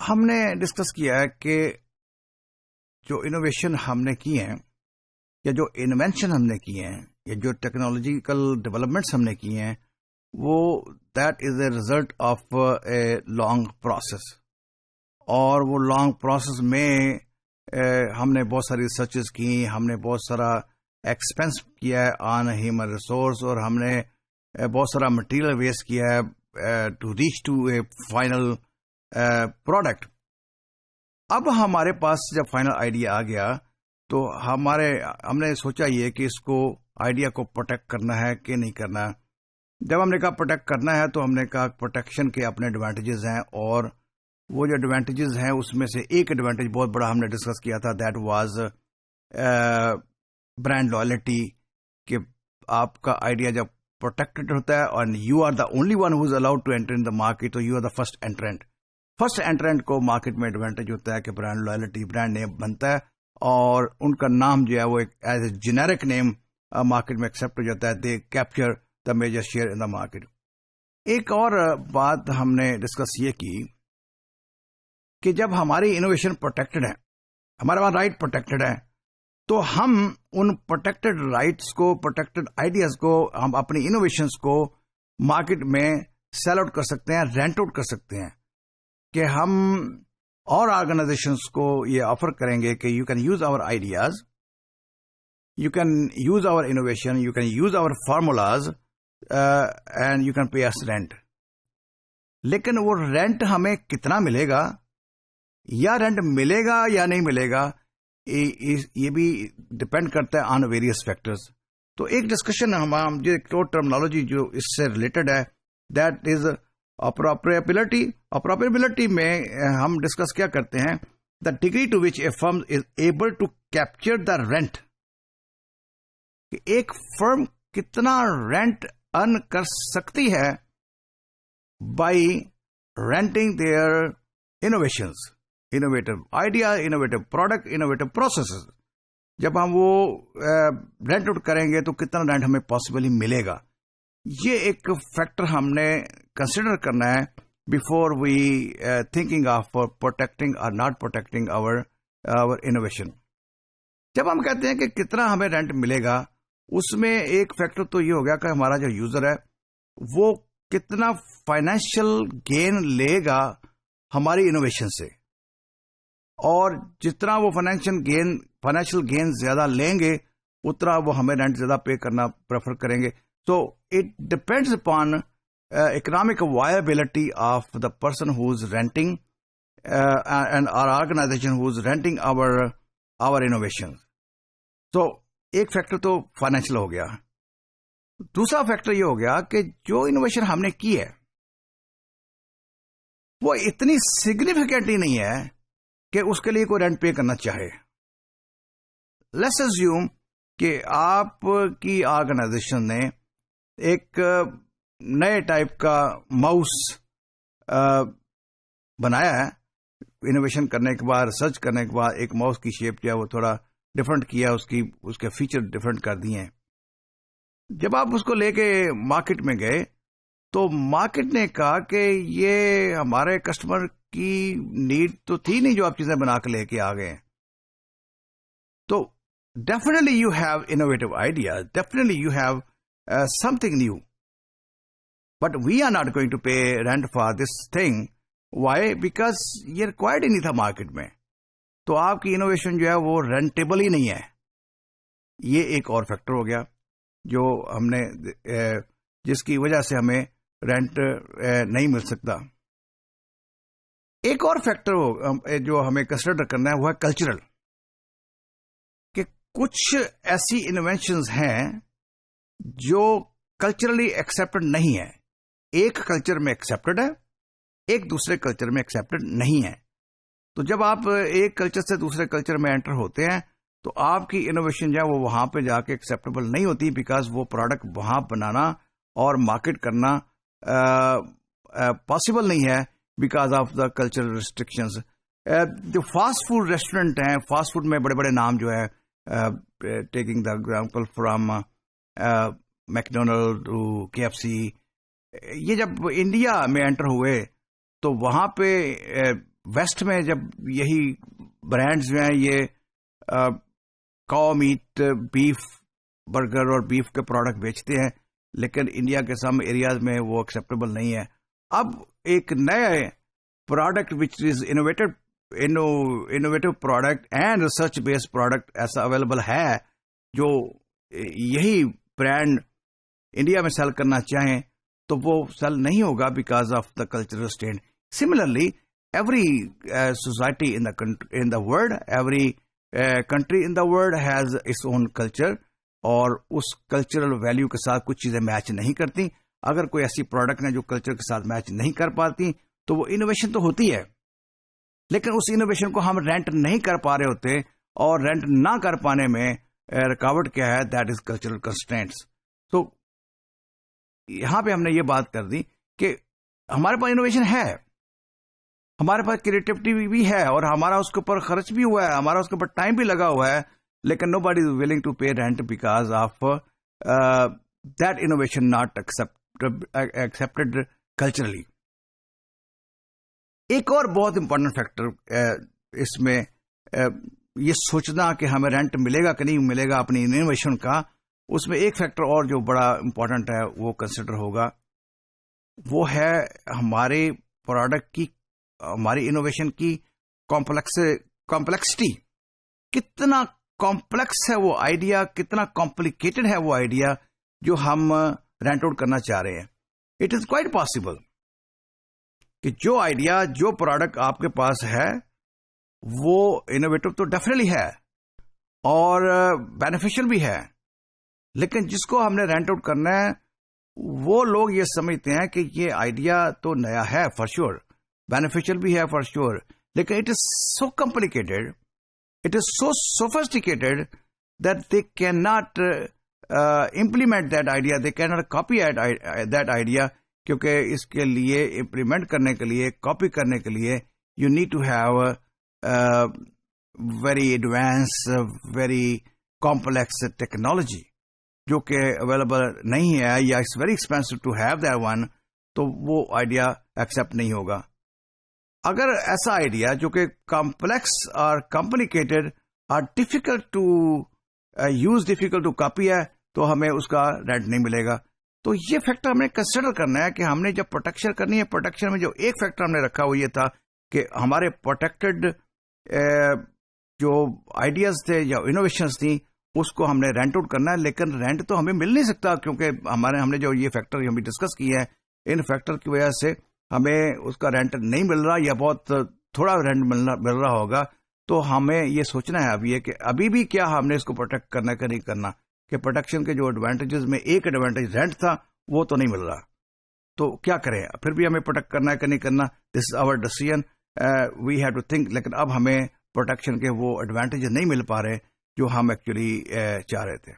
ہم نے ڈسکس کیا ہے کہ جو انوویشن ہم نے کی ہیں یا جو انوینشن ہم نے کی ہیں یا جو ٹیکنالوجیکل ڈیولپمنٹس ہم نے کی ہیں وہ that is a result of a long process. اور وہ لانگ پروسیس میں ہم نے بہت ساری ریسرچز کی, ہم نے بہت سارا ایکسپینس کیا ہے آن ہیومن ریسورس, اور ہم نے بہت سارا مٹیریل ویسٹ کیا ہے to reach to a final product. اب ہمارے پاس جب فائنل آئیڈیا آ گیا تو ہم نے سوچا یہ کہ اس کو آئیڈیا کو پروٹیکٹ کرنا ہے کہ نہیں کرنا. جب ہم نے کہا پروٹیکٹ کرنا ہے تو ہم نے کہا پروٹیکشن کے اپنے ایڈوانٹیجز ہیں, اور وہ جو ایڈوانٹیجز ہیں اس میں سے ایک ایڈوانٹیج بہت بڑا ہم نے ڈسکس کیا تھا, دیٹ واز برانڈ لائلٹی, کہ آپ کا آئیڈیا جب پروٹیکٹڈ ہوتا ہے اور you are the only one who is allowed to enter in the market, تو you are the first entrant. First entrant کو مارکیٹ میں ایڈوانٹیج ہوتا ہے کہ برانڈ لائلٹی, برانڈ نیم بنتا ہے اور ان کا نام جو ہے وہ as a generic name market میں ایکسپٹ ہو جاتا ہے. They capture the major share in the market. ایک اور بات ہم نے ڈسکس یہ کی کہ جب ہماری انوویشن پروٹیکٹڈ ہے, ہمارے پاس رائٹ پروٹیکٹڈ ہے, تو ہم ان پروٹیکٹڈ رائٹس کو, پروٹیکٹڈ آئیڈیاز کو, ہم اپنی انوویشنز کو مارکیٹ میں سیل آؤٹ کر سکتے ہیں, رینٹ آؤٹ کر سکتے ہیں, کہ ہم اور آرگنائزیشنز کو یہ آفر کریں گے کہ you can use our ideas, you can use our innovation, you can use our formulas and you can pay us rent. لیکن وہ رینٹ ہمیں کتنا ملے گا, یا رینٹ ملے گا یا نہیں ملے گا, یہ بھی ڈپینڈ کرتا ہے آن ویریس فیکٹرز. تو ایک ڈسکشن ہم جو ایک ٹرمنالوجی جو اس سے ریلیٹڈ ہے, دیٹ از اپروپریبلٹی. اپروپریبلٹی میں ہم ڈسکس کیا کرتے ہیں, the degree to which a firm is able to capture the rent, کہ ایک فرم کتنا رینٹ ارن کر سکتی ہے by renting their innovations, innovative idea, innovative product, innovative processes. جب ہم وہ رینٹ آؤٹ کریں گے تو کتنا رینٹ ہمیں پاسبلی ملے گا. یہ ایک فیکٹر ہم نے کنسیڈر کرنا ہے before we thinking of protecting اور ناٹ پروٹیکٹنگ آور انوویشن. جب ہم کہتے ہیں کہ کتنا ہمیں رینٹ ملے گا, اس میں ایک فیکٹر تو یہ ہو گیا کہ ہمارا جو یوزر ہے وہ کتنا فائنینشیل گین لے گا ہماری انوویشن سے, اور جتنا وہ فائنینشیل گین زیادہ لیں گے اتنا وہ ہمیں رینٹ زیادہ پے کرنا پریفر کریں گے. So it depends upon economic viability of the person who is renting and our organization who is renting our innovations. So ایک فیکٹر تو فائنینشیل ہو گیا. دوسرا فیکٹر یہ ہو گیا کہ جو انوویشن ہم نے کی ہے وہ اتنی سگنیفیکینٹ ہی نہیں ہے کہ اس کے لیے کوئی رینٹ پے کرنا چاہے. لیٹس اسیوم کہ آپ کی آرگنائزیشن نے ایک نئے ٹائپ کا ماؤس بنایا ہے. انوویشن کرنے کے بعد, ریسرچ کرنے کے بعد ایک ماؤس کی شیپ جو ہے وہ تھوڑا ڈفرنٹ کیا, اس کے فیچر ڈفرنٹ کر دیے ہیں. جب آپ اس کو لے کے مارکیٹ میں گئے تو مارکیٹ نے کہا کہ یہ ہمارے کسٹمر کی نیڈ تو تھی نہیں جو آپ چیزیں بنا کے لے کے آ گئے. تو definitely you have innovative idea, definitely you have something new, but we are not going to pay rent for this thing. Why? Because یہ required ہی نہیں تھا مارکیٹ میں, تو آپ کی انوویشن جو ہے وہ رینٹیبل ہی نہیں ہے. یہ ایک اور فیکٹر ہو گیا جو ہم نے جس کی وجہ سے ہمیں رینٹ نہیں مل سکتا. ایک اور فیکٹر جو ہمیں کنسیڈر کرنا ہے وہ ہے کلچرل, کہ کچھ ایسی انوینشنز ہیں جو کلچرلی ایکسپٹڈ نہیں ہے. ایک کلچر میں ایکسپٹڈ ہے, ایک دوسرے کلچر میں ایکسپٹڈ نہیں ہے. تو جب آپ ایک کلچر سے دوسرے کلچر میں انٹر ہوتے ہیں تو آپ کی انوویشن جو ہے وہ وہاں پہ جا کے ایکسیپٹیبل نہیں ہوتی, بیکاز وہ پروڈکٹ وہاں بنانا اور مارکیٹ کرنا پاسبل نہیں ہے because of the cultural restrictions. جو فاسٹ فوڈ ریسٹورینٹ ہیں, فاسٹ فوڈ میں بڑے بڑے نام جو ہے, taking the example from McDonald to KFC, یہ جب انڈیا میں انٹر ہوئے تو وہاں پہ ویسٹ میں جب یہی برانڈز جو ہیں یہ کاؤ میٹ بیف برگر اور بیف کے پروڈکٹ بیچتے ہیں، لیکن انڈیا کے سم ایریاز میں وہ ایکسیپٹیبل نہیں ہے. اب ایک نئے product which is innovative product and research based product ایسا اویلیبل ہے جو یہی برانڈ انڈیا میں سیل کرنا چاہیں تو وہ سیل نہیں ہوگا because of the cultural stand. Similarly every society in the world, every country in the world has its own culture, اور اس کلچرل ویلیو کے ساتھ کچھ چیزیں میچ نہیں کرتی. اگر کوئی ایسی پروڈکٹ ہے جو کلچر کے ساتھ میچ نہیں کر پاتی تو وہ انوویشن تو ہوتی ہے، لیکن اس انوویشن کو ہم رینٹ نہیں کر پا رہے ہوتے، اور رینٹ نہ کر پانے میں رکاوٹ کیا ہے؟ That is cultural constraints. تو یہاں پہ ہم نے یہ بات کر دی کہ ہمارے پاس انوویشن ہے، ہمارے پاس کریٹیوٹی بھی ہے، اور ہمارا اس کے اوپر خرچ بھی ہوا ہے، ہمارا اس کے اوپر ٹائم بھی لگا ہوا ہے، لیکن nobody is willing to pay rent because of that innovation not accepted culturally. ایک اور بہت امپورٹنٹ فیکٹر اس میں یہ سوچنا کہ ہمیں رینٹ ملے گا کہ نہیں ملے گا اپنی انوویشن کا، اس میں ایک فیکٹر اور جو بڑا امپورٹنٹ ہے وہ کنسیڈر ہوگا، وہ ہے ہمارے پروڈکٹ کی، ہماری انوویشن کی کمپلیکسٹی. کتنا کمپلیکس ہے وہ آئیڈیا، کتنا کمپلیکیٹڈ ہے وہ آئیڈیا جو ہم رینٹ آؤٹ کرنا چاہ رہے ہیں. اٹ از کوائٹ پاسبل کہ جو آئیڈیا، جو پروڈکٹ آپ کے پاس ہے وہ انوویٹو تو ڈیفینیٹلی ہے اور بینیفیشل بھی ہے، لیکن جس کو ہم نے رینٹ آؤٹ کرنا ہے وہ لوگ یہ سمجھتے ہیں کہ یہ آئیڈیا تو نیا ہے فار شیور، بینیفیشل بھی ہے فار شیور، لیکن it is so complicated, it is so sophisticated that they can not implement that idea, they cannot copy that idea، کیونکہ اس کے لیے امپلیمنٹ کرنے کے لیے، کاپی کرنے کے لیے you need to have very advance, very complex technology جو کہ اویلیبل نہیں ہے، یا it's very expensive to have that one, تو وہ آئیڈیا ایکسپٹ نہیں ہوگا. اگر ایسا آئیڈیا جو کہ کمپلیکس اور کمپلیکیٹڈ اور difficult to use, difficult to copy ہے، تو ہمیں اس کا رینٹ نہیں ملے گا. تو یہ فیکٹر ہم نے کنسیڈر کرنا ہے کہ ہم نے جب پروٹیکشن کرنی ہے، پروٹیکشن میں جو ایک فیکٹر ہم نے رکھا وہ یہ تھا کہ ہمارے پروٹیکٹڈ جو آئیڈیاز تھے یا انوویشنز تھیں اس کو ہم نے رینٹ آؤٹ کرنا ہے، لیکن رینٹ تو ہمیں مل نہیں سکتا کیونکہ ہم نے جو یہ فیکٹر ہم ڈسکس کیے ہیں، ان فیکٹر کی وجہ سے ہمیں اس کا رینٹ نہیں مل رہا یا بہت تھوڑا رینٹ مل رہا ہوگا. تو ہمیں یہ سوچنا ہے ابھی کہ ابھی بھی کیا ہم نے اس کو پروٹیکٹ کرنا کہ نہیں کرنا، کہ پروٹیکشن کے جو ایڈوانٹیجز میں ایک ایڈوانٹیج رینٹ تھا وہ تو نہیں مل رہا، تو کیا کریں؟ پھر بھی ہمیں پروٹیکٹ کرنا ہے کہ نہیں کرنا، this is our decision, we have to think. لیکن اب ہمیں پروٹیکشن کے وہ ایڈوانٹیج نہیں مل پا رہے جو ہم ایکچولی چاہ رہے تھے.